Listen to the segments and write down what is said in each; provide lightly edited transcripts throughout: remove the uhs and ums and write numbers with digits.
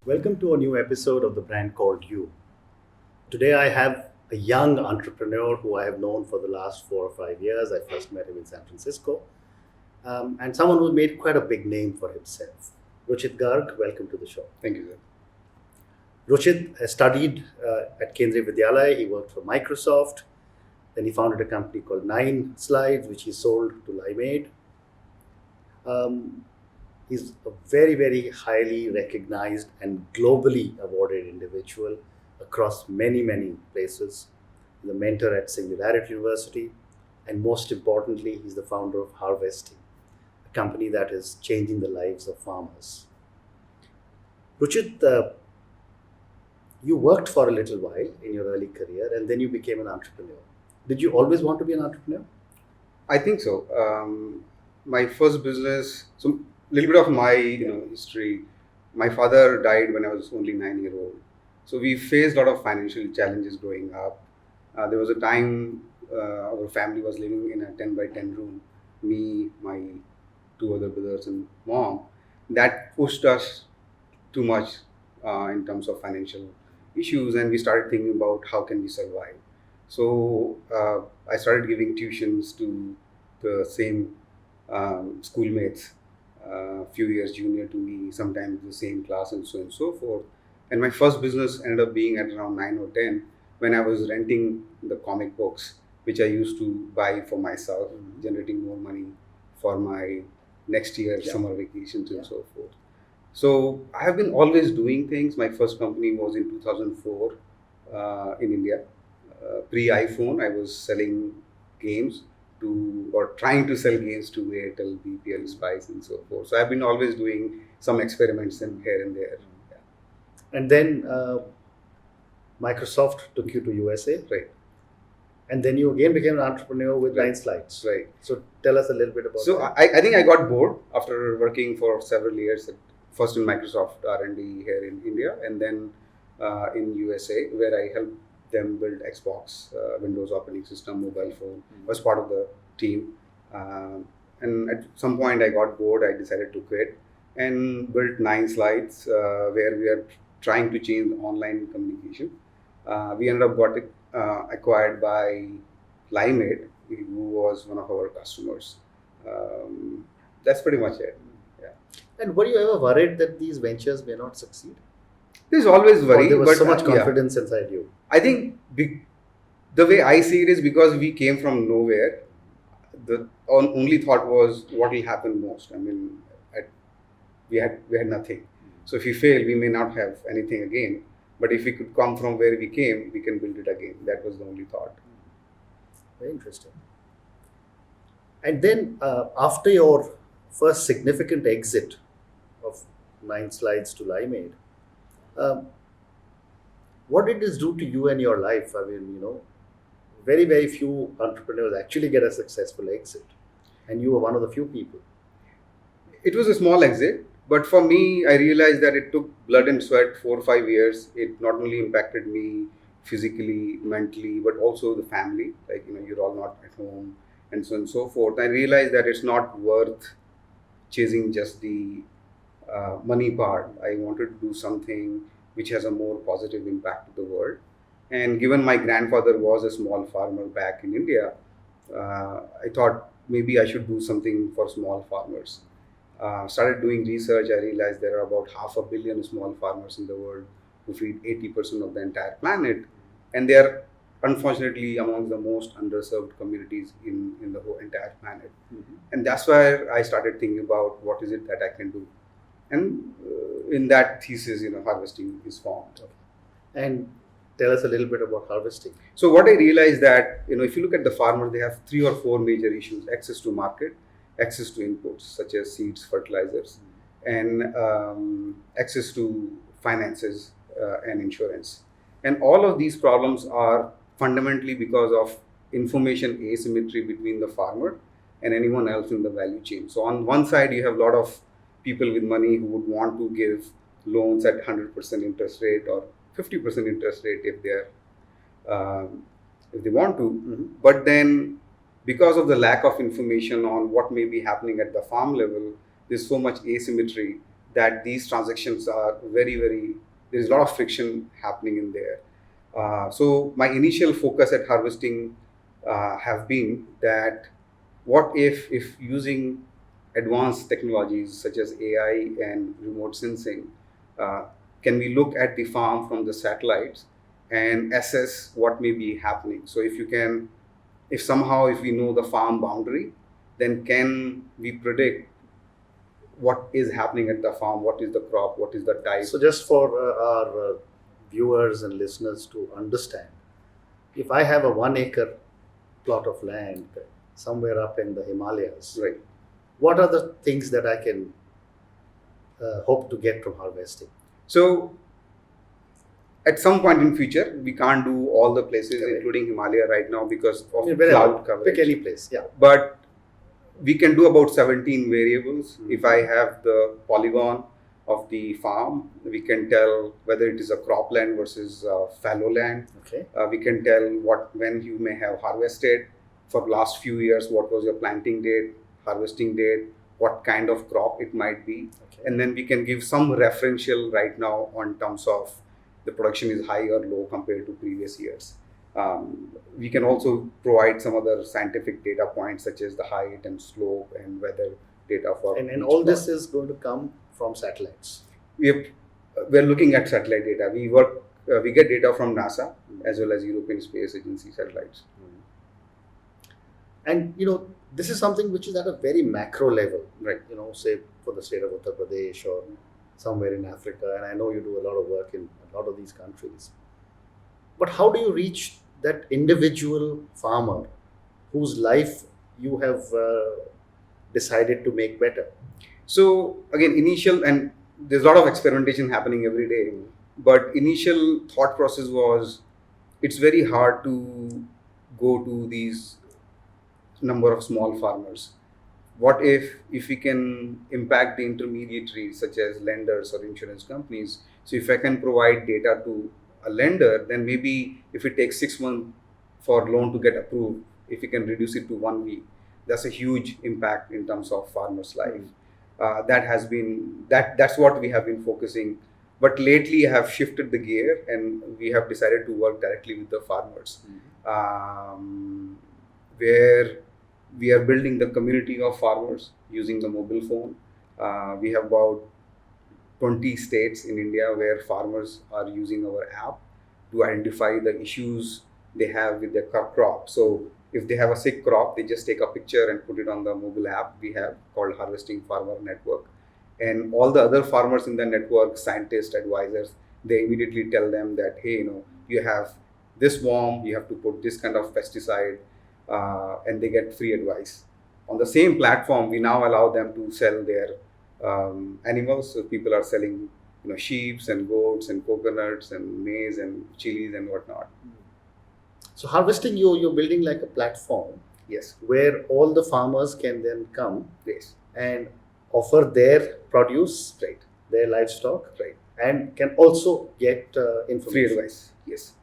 Welcome to a new episode of the brand called You. Today I have a young entrepreneur who I have known for the last 4 or 5 years. I first met him in San Francisco, and someone who made quite a big name for himself. Ruchit Garg, welcome to the show. Thank you, sir. Ruchit has studied at Kendriya Vidyalaya. He worked for Microsoft. Then he founded a company called 9Slides, which he sold to Limeade. He's a very, very highly recognized and globally awarded individual across many, many places. He's a mentor at Singularity University, and most importantly, he's the founder of Harvesting, a company that is changing the lives of farmers. Ruchit, you worked for a little while in your early career, and then you became an entrepreneur. Did you always want to be an entrepreneur? I think so. My first business, so a little bit of my history. My father died when I was only 9 years old. So we faced a lot of financial challenges growing up. There was a time our family was living in a 10 by 10 room. Me, my two other brothers and mom. That pushed us too much in terms of financial issues, and we started thinking about how can we survive. So I started giving tuitions to the same schoolmates, a few years junior to me, sometimes the same class, and so forth. And my first business ended up being at around 9 or 10 when I was renting the comic books, which I used to buy for myself, generating more money for my next year's summer vacations and so forth. So I have been always doing things. My first company was in 2004 in India. Pre-iPhone, I was selling games or trying to sell games to Airtel, BPL, Spice, and so forth. So I've been always doing some experiments here and there. Yeah. And then Microsoft took you to USA. Right. And then you again became an entrepreneur with 9Slides. Right. So tell us a little bit about So that. I think I got bored after working for several years, first in Microsoft R&D here in India, and then in USA, where I helped them build Xbox, Windows operating system, mobile phone, was part of the team. And at some point I got bored, I decided to quit and built 9Slides, where we are trying to change online communication. We ended up got acquired by Limeade, who was one of our customers. That's pretty much it. Yeah. And were you ever worried that these ventures may not succeed? There's always worry, Or there was but so much yeah. confidence inside you. I think the way I see it is because we came from nowhere. The only thought was what will happen most. I mean, we had nothing. So if we fail, we may not have anything again. But if we could come from where we came, we can build it again. That was the only thought. Very interesting. And then after your first significant exit of 9Slides to Limeade, what did this do to you and your life? I mean, very, very few entrepreneurs actually get a successful exit. And you were one of the few people. It was a small exit, but for me, I realized that it took blood and sweat, 4 or 5 years. It not only impacted me physically, mentally, but also the family. Like, you're all not at home and so on and so forth. I realized that it's not worth chasing just the money part. I wanted to do something which has a more positive impact to the world. And given my grandfather was a small farmer back in India, I thought maybe I should do something for small farmers. Started doing research. I realized there are about 500 million small farmers in the world who feed 80% of the entire planet, and they are unfortunately among the most underserved communities in the whole entire planet. And that's where I started thinking about what is it that I can do. And in that thesis, harvesting is formed. And tell us a little bit about harvesting. So what I realized that, if you look at the farmer, they have 3 or 4 major issues: access to market, access to inputs such as seeds, fertilizers, and access to finances and insurance. And all of these problems are fundamentally because of information asymmetry between the farmer and anyone else in the value chain. So on one side, you have a lot of people with money who would want to give loans at 100% interest rate or 50% interest rate if they want to. But then because of the lack of information on what may be happening at the farm level, there's so much asymmetry that these transactions are very, there is a lot of friction happening in there. So my initial focus at harvesting have been that what if using advanced technologies such as AI and remote sensing, uh, can we look at the farm from the satellites and assess what may be happening? So if somehow if we know the farm boundary, then can we predict what is happening at the farm, what is the crop, what is the type. So, just for our viewers and listeners to understand, if I have a 1 acre plot of land somewhere up in the Himalayas, Right. what are the things that I can hope to get from harvesting? So at some point in future, we can't do all the places, Correct. including Himalaya right now because of Wherever, cloud coverage. pick any place. Yeah. But we can do about 17 variables. Mhm. If I have the polygon of the farm, we can tell whether it is a cropland versus fallow land. Okay. We can tell when you may have harvested. For last few years, what was your planting date, harvesting date, what kind of crop it might be. Okay. And then we can give some referential right now on terms of the production is high or low compared to previous years. We can also provide some other scientific data points such as the height and slope and weather data for. And each all this plot. is going to come from satellites. We're looking at satellite data. We get data from NASA as well as European Space Agency satellites. And this is something which is at a very macro level, Right. Say for the state of Uttar Pradesh or somewhere in Africa, and I know you do a lot of work in a lot of these countries. But how do you reach that individual farmer whose life you have decided to make better? So again, initial, and there's a lot of experimentation happening every day, but initial thought process was it's very hard to go to these number of small farmers. What if we can impact the intermediaries such as lenders or insurance companies? So if I can provide data to a lender, then maybe if it takes 6 months for loan to get approved, if we can reduce it to 1 week, that's a huge impact in terms of farmers' life. That's what we have been focusing. But lately, I have shifted the gear, and we have decided to work directly with the farmers, where we are building the community of farmers using the mobile phone. We have about 20 states in India where farmers are using our app to identify the issues they have with their crop. So if they have a sick crop, they just take a picture and put it on the mobile app we have called Harvesting Farmer Network. And all the other farmers in the network, scientists, advisors, they immediately tell them that, hey, you have this worm, you have to put this kind of pesticide, and they get free advice. On the same platform, we now allow them to sell their animals. So people are selling, sheep and goats and coconuts and maize and chilies and whatnot. So harvesting, you're building like a platform Yes. where all the farmers can then come Yes. and offer their produce, Right. their livestock, Right. and can also get information. Free advice. Yes.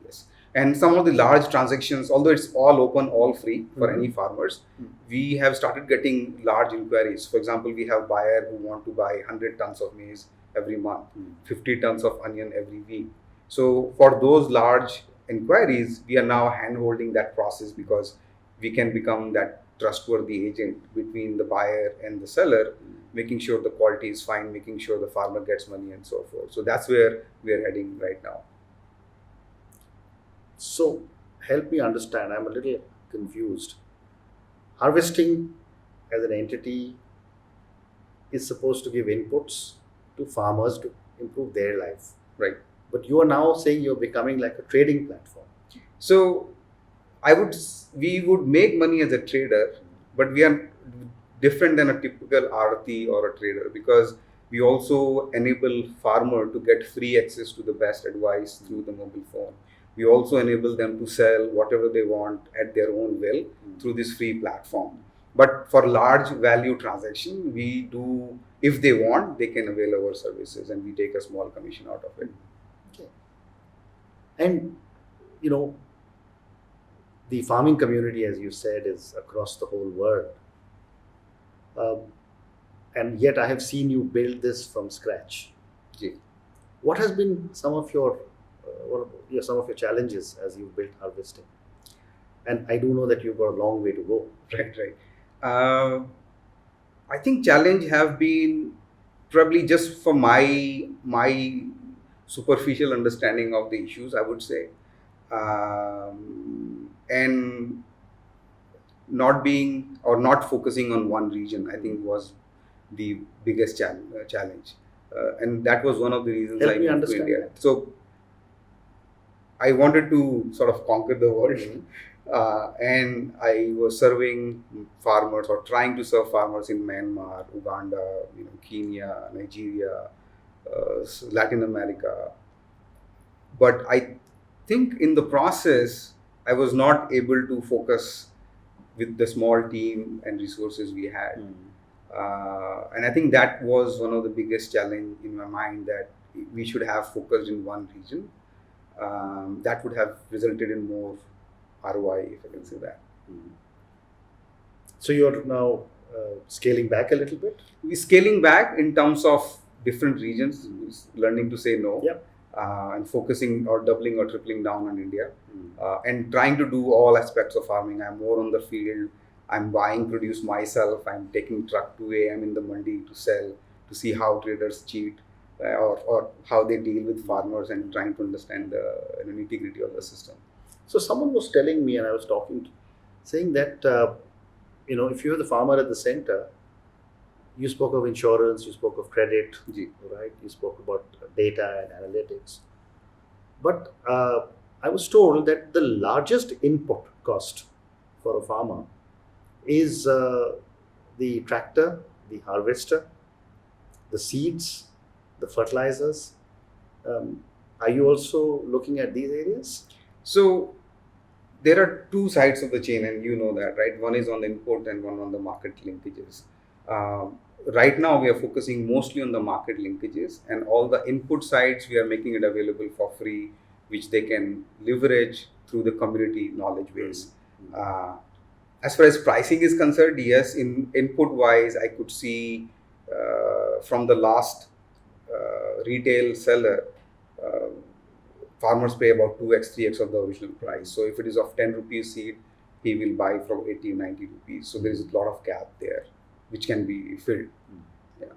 Yes. And some of the large transactions, although it's all open, all free for any farmers, we have started getting large inquiries. For example, we have buyer who want to buy 100 tons of maize every month, 50 tons of onion every week. So for those large inquiries, we are now hand-holding that process because we can become that trustworthy agent between the buyer and the seller, making sure the quality is fine, making sure the farmer gets money and so forth. So that's where we are heading right now. So help me understand, I'm a little confused. Harvesting as an entity is supposed to give inputs to farmers to improve their life. Right. But you are now saying you're becoming like a trading platform. So we would make money as a trader, but we are different than a typical RT or a trader because we also enable farmer to get free access to the best advice through the mobile phone. We also enable them to sell whatever they want at their own will through this free platform. But for large value transaction, we do, if they want, they can avail our services and we take a small commission out of it. Okay. And, the farming community, as you said, is across the whole world. and yet I have seen you build this from scratch. Ji. What has been some of your some of your challenges as you built harvesting? And I do know that you've got a long way to go. Right. I think challenge have been probably just for my superficial understanding of the issues, I would say, and not being or not focusing on one region. I think was the biggest challenge, and that was one of the reasons Help I me moved to understand India. that. So I wanted to sort of conquer the world. Mhm. And I was serving farmers or trying to serve farmers in Myanmar, Uganda, Kenya, Nigeria, Latin America. But I think in the process, I was not able to focus with the small team and resources we had. And I think that was one of the biggest challenge in my mind, that we should have focused in one region. That would have resulted in more ROI, if I can say that. So you're now scaling back a little bit. We're scaling back in terms of different regions, learning to say no, Yep. and focusing or doubling or tripling down on India, and trying to do all aspects of farming. I'm more on the field. I'm buying produce myself. I'm taking truck to AM in the mandi to sell, to see how traders cheat, or how they deal with farmers, and trying to understand the nitty-gritty of the system. So someone was telling me, and I was talking, saying that if you're the farmer at the center, you spoke of insurance, you spoke of credit, Ji. right? You spoke about data and analytics. But I was told that the largest input cost for a farmer is the tractor, the harvester, the seeds, the fertilizers. Are you also looking at these areas? So there are two sides of the chain, and you know that, right? One is on the input and one on the market linkages. Right now, we are focusing mostly on the market linkages, and all the input sides we are making it available for free, which they can leverage through the community knowledge base. As far as pricing is concerned, yes, in input wise, I could see from the last retail seller, farmers pay about 2x, 3x of the original price. So if it is of 10 rupees seed, he will buy from 80, 90 rupees. So there is a lot of gap there, which can be filled. Yeah.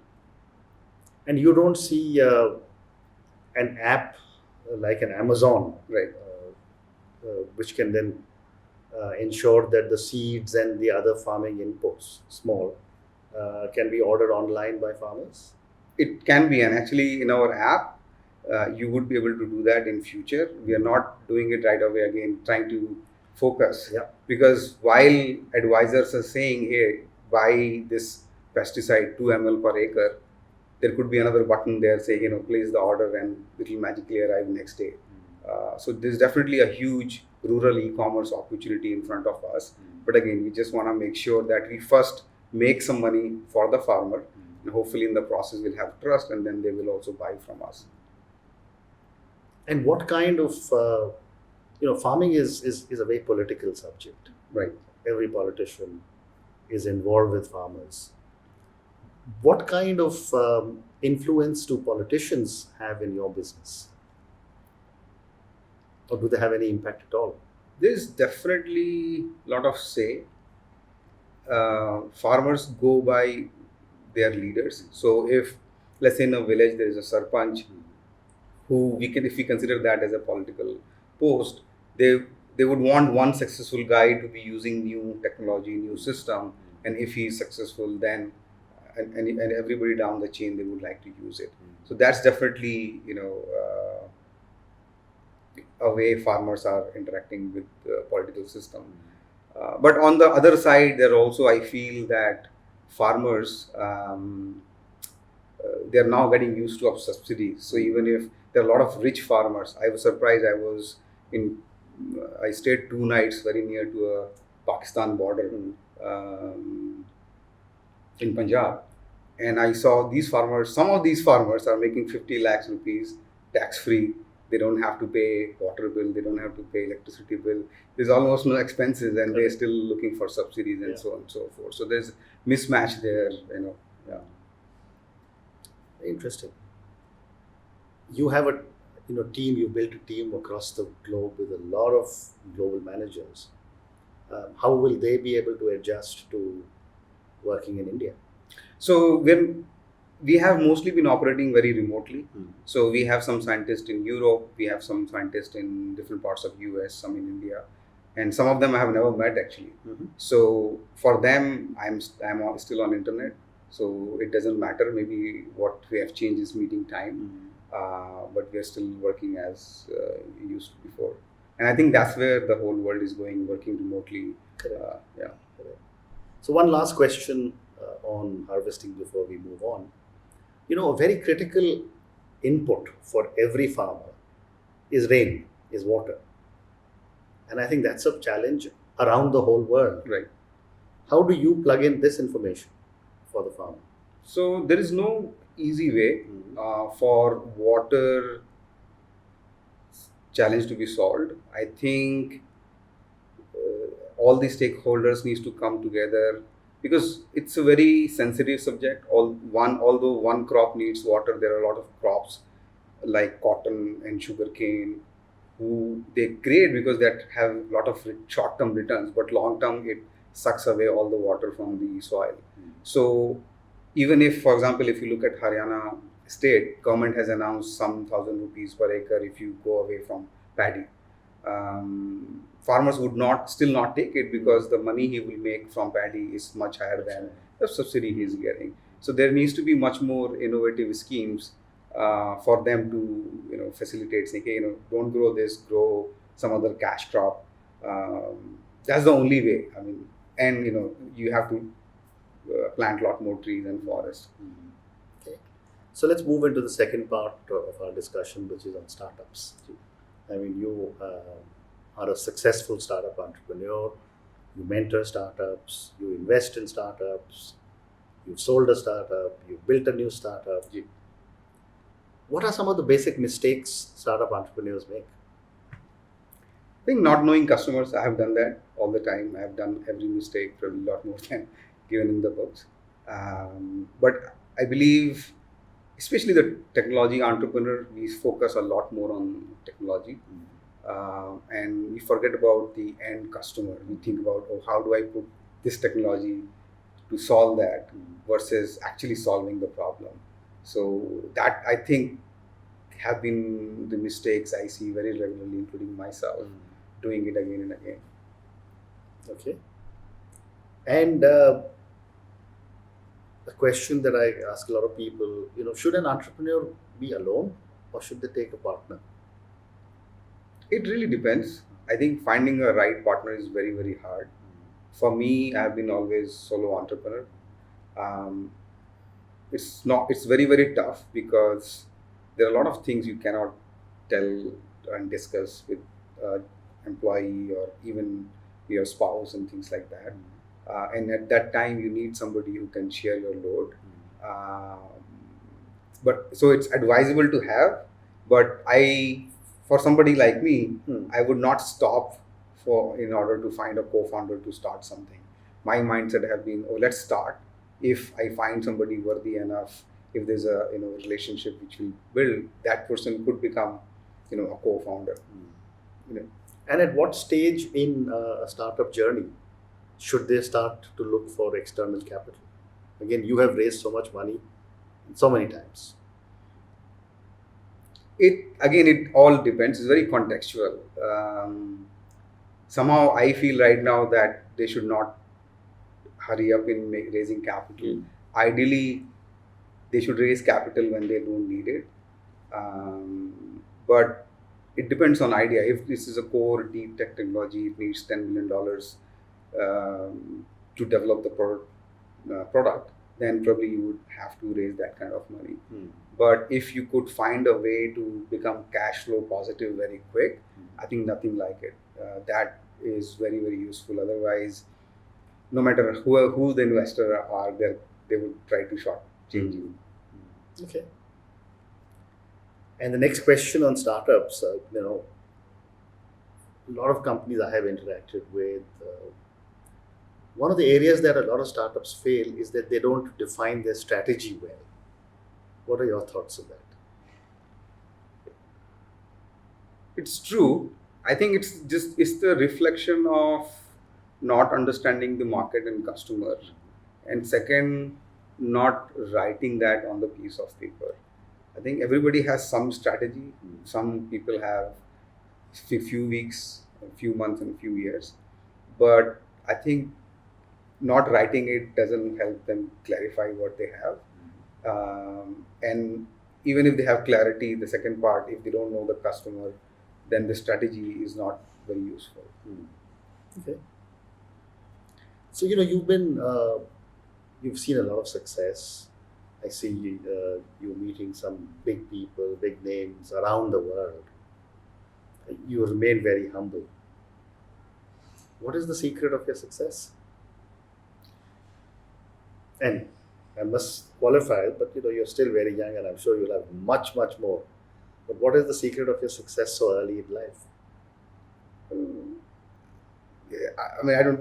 And you don't see an app like an Amazon, Right. Which can then ensure that the seeds and the other farming inputs, small, can be ordered online by farmers? It can be, and actually in our app, you would be able to do that in future. We are not doing it right away, again, trying to focus. Yeah. Because while advisors are saying, hey, buy this pesticide 2 ml per acre, there could be another button there saying, place the order and it will magically arrive next day. So there's definitely a huge rural e-commerce opportunity in front of us. But again, we just want to make sure that we first make some money for the farmer, and hopefully in the process we'll have trust, and then they will also buy from us. And what kind of, farming is a very political subject. Right. Every politician is involved with farmers. What kind of influence do politicians have in your business? Or do they have any impact at all? There's definitely a lot of say. Farmers go by their leaders. So if, let's say in a village there is a sarpanch, who if we consider that as a political post, they would want one successful guy to be using new technology, new system, and if he is successful, then and everybody down the chain, they would like to use it. So that's definitely a way farmers are interacting with the political system. But on the other side, there also, I feel that farmers, they're now getting used to of subsidies. So even if there are a lot of rich farmers, I was surprised. I stayed 2 nights very near to a Pakistan border in Punjab, and I saw these farmers. Some of these farmers are making 50 lakhs rupees tax free. They don't have to pay water bill. They don't have to pay electricity bill. There's almost no expenses, and they're still looking for subsidies and so on and so forth. So there's mismatch there, Yeah. Interesting. You have a team. You built a team across the globe with a lot of global managers. How will they be able to adjust to working in India? So when we have mostly been operating very remotely. Mm. So we have some scientists in Europe, we have some scientists in different parts of US, some in India, and some of them I have never met actually. Mhm. So for them, still on internet, so it doesn't matter. Maybe what we have changed is meeting time, but we are still working as we used to before. And I think that's where the whole world is going, working remotely. Correct. Yeah. Correct. So one last question on harvesting before we move on. A very critical input for every farmer is rain, is water. And I think that's a challenge around the whole world. Right. How do you plug in this information for the farmer? So there is no easy way Mhm. for water challenge to be solved. I think all the stakeholders needs to come together because it's a very sensitive subject. Although one crop needs water, there are a lot of crops like cotton and sugarcane who they create because that have a lot of short-term returns, but long-term it sucks away all the water from the soil. So even if, for example, if you look at Haryana state, government has announced some 1,000 rupees per acre if you go away from paddy. Farmers would not take it because the money he will make from paddy is much higher than the subsidy he is getting. So there needs to be much more innovative schemes for them to facilitate saying, hey, don't grow this, grow some other cash crop. That's the only way. I mean, and you have to plant a lot more trees and forests. Okay. So let's move into the second part of our discussion, which is on startups. I mean, you are a successful startup entrepreneur. You mentor startups. You invest in startups. You've sold a startup. You've built a new startup. What are some of the basic mistakes startup entrepreneurs make? I think not knowing customers, I have done that all the time. I have done every mistake, probably a lot more than given in the books. But I believe, especially the technology entrepreneur, we focus a lot more on technology. And we forget about the end customer. We think about, oh, how do I put this technology to solve that versus actually solving the problem. So that I think have been the mistakes I see very regularly, including myself, doing it again and again. Okay. And a question that I ask a lot of people, should an entrepreneur be alone or should they take a partner? It really depends. I think finding a right partner is very, very hard. For me, I have been always solo entrepreneur. Um, it's very, very tough because there are a lot of things you cannot tell and discuss with employee or even your spouse and things like that. And at that time, you need somebody who can share your load. Um, but so it's advisable to have. But for somebody like me, I would not stop in order to find a co-founder to start something. My mindset have been, oh, let's start. If I find somebody worthy enough, if there's a relationship which we build, that person could become a co-founder. And at what stage in a startup journey should they start to look for external capital? Again, you have raised so much money so many times. It all depends. It's very contextual. Somehow I feel right now that they should not hurry up in raising capital. Ideally, they should raise capital when they don't need it. But it depends on idea. If this is a core deep tech technology, it needs $10 million to develop the product, then probably you would have to raise that kind of money. But if you could find a way to become cash flow positive very quick, I think nothing like it. That is very, very useful. Otherwise, no matter who the investor are, they would try to short change you. Okay. And the next question on startups, a lot of companies I have interacted with, one of the areas that a lot of startups fail is that they don't define their strategy well. What are your thoughts on that? It's true. I think it's the reflection of not understanding the market and customer, and second, not writing that on the piece of paper. I think everybody has some strategy. Some people have few weeks, a few months, and a few years. But I think not writing it doesn't help them clarify what they have. And even if they have clarity, the second part, if they don't know the customer, then the strategy is not very useful. Okay. So you've seen a lot of success. I see you meeting some big people, big names around the world. You remain very humble. What is the secret of your success? And I must qualify, but you're still very young, and I'm sure you'll have much, much more. But what is the secret of your success so early in life? Yeah, I don't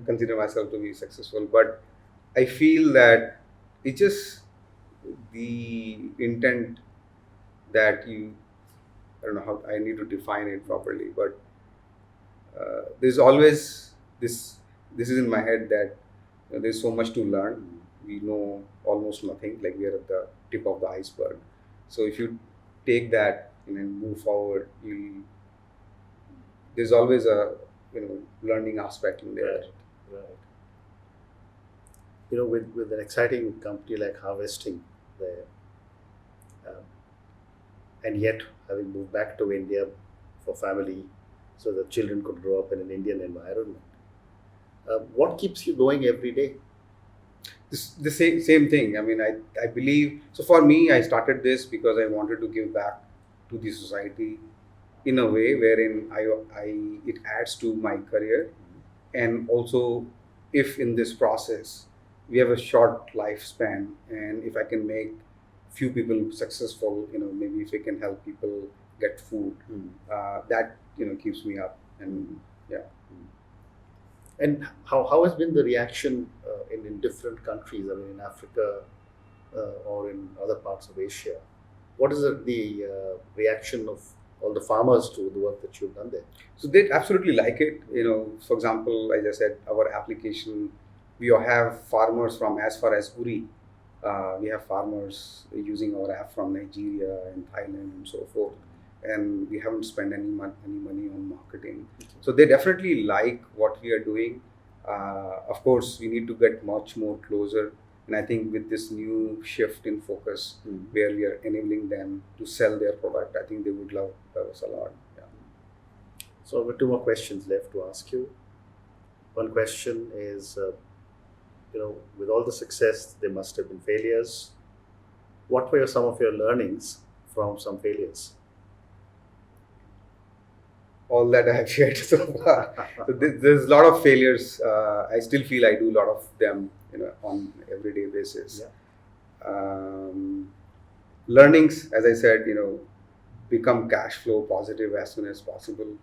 consider myself to be successful, but I feel that it's just the intent that you. I don't know how I need to define it properly, but there's always this. This is in my head that there's so much to learn. We know almost nothing. Like we are at the tip of the iceberg. So if you take that and move forward, there's always a learning aspect in there. Right. With an exciting company like Harvesting there, um, and yet having moved back to India for family, so the children could grow up in an Indian environment. What keeps you going every day? The same thing. I believe so. For me, I started this because I wanted to give back to the society in a way wherein it adds to my career, and also if in this process we have a short lifespan, and if I can make few people successful, maybe if I can help people get food, that keeps me up. And yeah. And how has been the reaction in different countries? I mean, in Africa or in other parts of Asia. What is the reaction of all the farmers to the work that you've done there? So they absolutely like it. For example, as I said, our application, we have farmers from as far as Uri. We have farmers using our app from Nigeria and Thailand and so forth. And we haven't spent any money on marketing. So they definitely like what we are doing. Of course, we need to get much more closer. And I think with this new shift in focus, where we are enabling them to sell their product, I think they would love us a lot. Yeah. So I've got two more questions left to ask you. One question is, with all the success, there must have been failures. What were some of your learnings from some failures? All that I have shared so far. So there's a lot of failures. I still feel I do a lot of them, on everyday basis. Yeah. Learnings, as I said, become cash flow positive as soon as possible.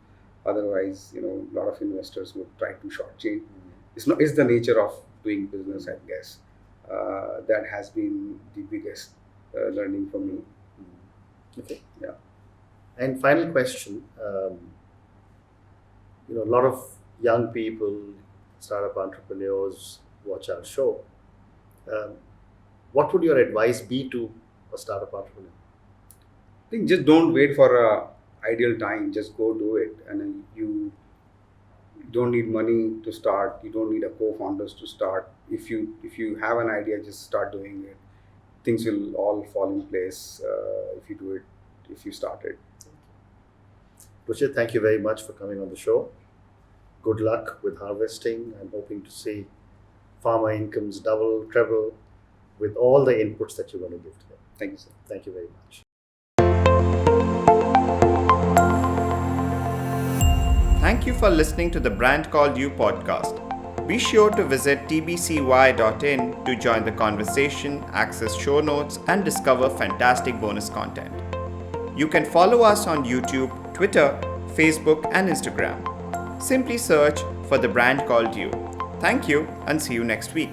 Otherwise, a lot of investors would try to shortchange. It's the nature of doing business, I guess. That has been the biggest learning for me. Okay. Yeah. And final question. A lot of young people, startup entrepreneurs watch our show. What would your advice be to a startup entrepreneur? I think just don't wait for a ideal time. Just go do it, and then you don't need money to start. You don't need a co-founders to start. If you have an idea, just start doing it. Things will all fall in place if you do it. If you start it. Ruchit, thank you very much for coming on the show. Good luck with Harvesting. I'm hoping to see farmer incomes double, treble with all the inputs that you're going to give to them. Thank you, sir. Thank you very much. Thank you for listening to the Brand Called You podcast. Be sure to visit tbcy.in to join the conversation, access show notes, and discover fantastic bonus content. You can follow us on YouTube, Twitter, Facebook, and Instagram. Simply search for the Brand Called You. Thank you and see you next week.